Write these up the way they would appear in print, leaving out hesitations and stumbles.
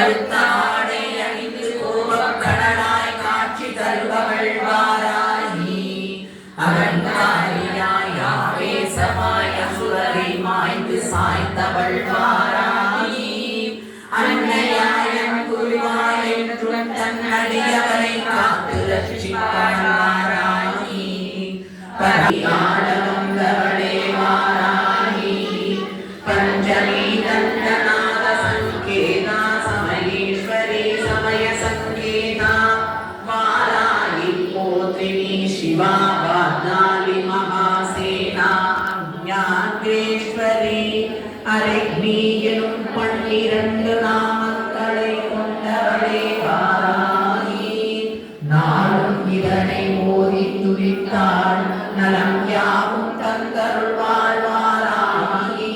கருத்தாடை அணிந்து கோபக்கடலாய் காட்சி தருபவள் வாராகி அகங்காரியாய் ஆவேசமாய் அசுரரை மாய்ந்து சாய்த்தவள் வாராகி அன்னையாய் குருவாய் என்றும் தன் அடியவரை காத்து ரட்சிப்பாள் வாராகி பரியாள வந்தவளே வாராகி பஞ்சமி தண்டநாத சங்கேதா சமயேஸ்வரி சமய சங்கேதா வாராகி போத்ரிணி சிவா வாதாலி மகாசேனா ஞானேஸ்வரி அரிக்னி எனும் 12 நாமங்களை கொண்டவளே வாராகி நாளும் இதனை ஓதி துதித்தாள் நலம் யாவும் தந்தருள்வாள் வாராகி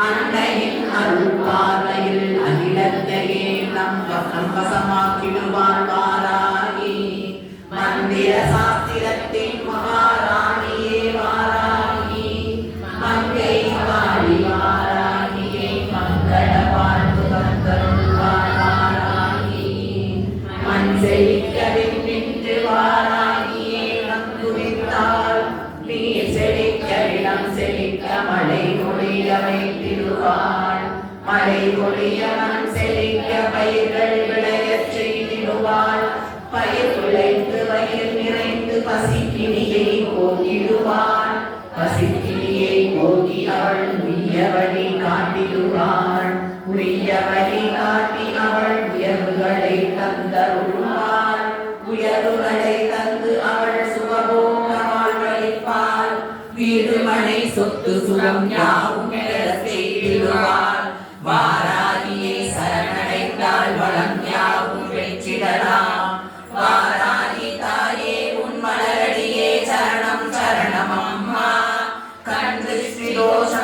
அன்னையின் அருள் பார்வையில் அகிலத்தையே நம்பசமாக்கிடுவாள் வாராகி மந்திர சாஸ்திரத்தின் மகாராணியே வாராகி மங்கை வாழி வாராகியே மங்கள வாழ்வு தந்தருள்வாள் வாராகி மண் செழிக்கவின் நின்று வாராகியே நங்குவித்தாள் நீர் செழிக்க இடம் செழிக்க மழை பொழிய வைத்திடுவாள் மழை பொழிய மண் செழிக்க பயிர்கள் விளையச் செய்திடுவாள் பயிர் விளைந்து வயிர் நிறைந்து பசிக்கினியை போக்கிடுவாள் பசிக்கினியை போக்கி அவள் உரிய வழி காட்டிடுவாள் உரிய வழி காட்டி அவள் உயர்வுகளை தந்தருள்வாள் உயர்வுகளை தந்து அவள் சுகபோக வாழ்வளிப்பாள் வீடு மனை சொத்து சுகம் யாவும் செய்திடுவாள் வாராகியை சரணடைந்தால் வளம் யாவும் வெற்றிடலாம் வாராகி தாயே உன் மலரடியே சரணம் சரணம் அம்மா கண் திருஷ்டி தோஷம்